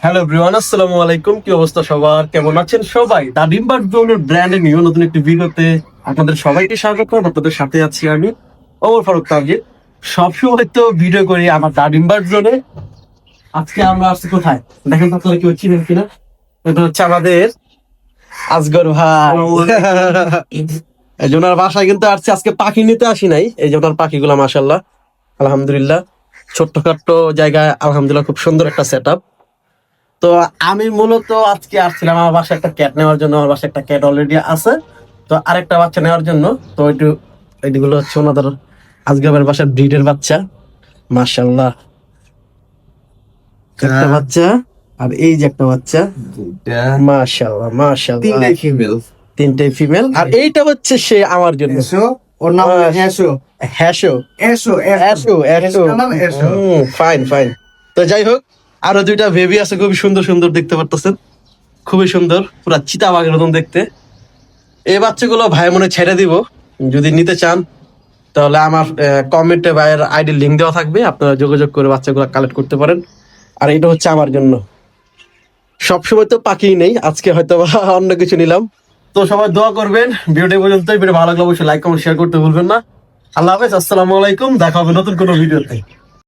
Hello everyone, আসসালামু আলাইকুম। কি অবস্থা সবার, কেমন আছেন সবাই? দা ডিম্বার জোনের ব্র্যান্ডে নিউ নতুন একটি ভিডিওতে আপনাদের সবাইকে স্বাগত। আপনাদের সাথে আছি আমি ওমর ফারুক তানভীর। সবসময় তো ভিডিও করি আমার দা ডিম্বার জোনে। আজকে আমরা আসছি কোথায় দেখেন তো, আপনারা কেউ চিনেন কিনা? এটা হচ্ছে আমাদের আজগর ভাই। এই যে ওনার বাসায় কিন্তু আসছে, আজকে পাখি নিতে আসি নাই। এই যে ওনার পাখিগুলা মাশাআল্লাহ আলহামদুলিল্লাহ, ছোট্টখাট্ট জায়গায় আলহামদুলিল্লাহ খুব সুন্দর একটা সেট আপ। তো আমি মূলত আজকে আসছিলাম আমার বাসায় একটা ক্যাট নেওয়ার জন্য। আমার বাসায় একটা ক্যাট অলরেডি আছে, তো আরেকটা বাচ্চা নেওয়ার জন্য। তো এইগুলো হচ্ছে ওনাদের আজগরের বাসার ব্রিডের বাচ্চা। মাশাআল্লাহ, একটা বাচ্চা আর এই যে একটা বাচ্চা। মাশাআল্লাহ মাশাআল্লাহ, তিনটাই ফিমেল। তিনটে ফিমেল। আর এইটা হচ্ছে সে আমার জন্য। এসো, ওর নাম হলো হ্যাসো। হ্যাশো এসো অ্যাশো অ্যাশো। এর নাম এসো। Fine fine. তো যাই হোক, আরো দুইটা বেবি আছে, খুবই সুন্দর সুন্দর দেখতে পারতেছেন, খুবই সুন্দর, পুরা চিতাবাঘের মতন দেখতে। এই বাচ্চাগুলো ভাই মনে ছেড়ে দিব। যদি নিতে চান তাহলে আমার কমেন্টে ভাইয়ের আইডি লিঙ্ক দেওয়া থাকবে, আপনারা যোগাযোগ করে বাচ্চাগুলো কালেক্ট করতে পারেন। আর এটা হচ্ছে আমার জন্য। সবসময় তো পাখি নেই, আজকে হয়তো বা অন্য কিছু নিলাম। তো সবাই দোয়া করবেন। ভিডিওটি পর্যন্ত, ভিডিও ভালো লাগলে অবশ্যই লাইক কমেন্ট শেয়ার করতে ভুলবেন না। আল্লাহ হাফেজ, আসসালামু আলাইকুম। দেখা হবে নতুন কোনো ভিডিওতে।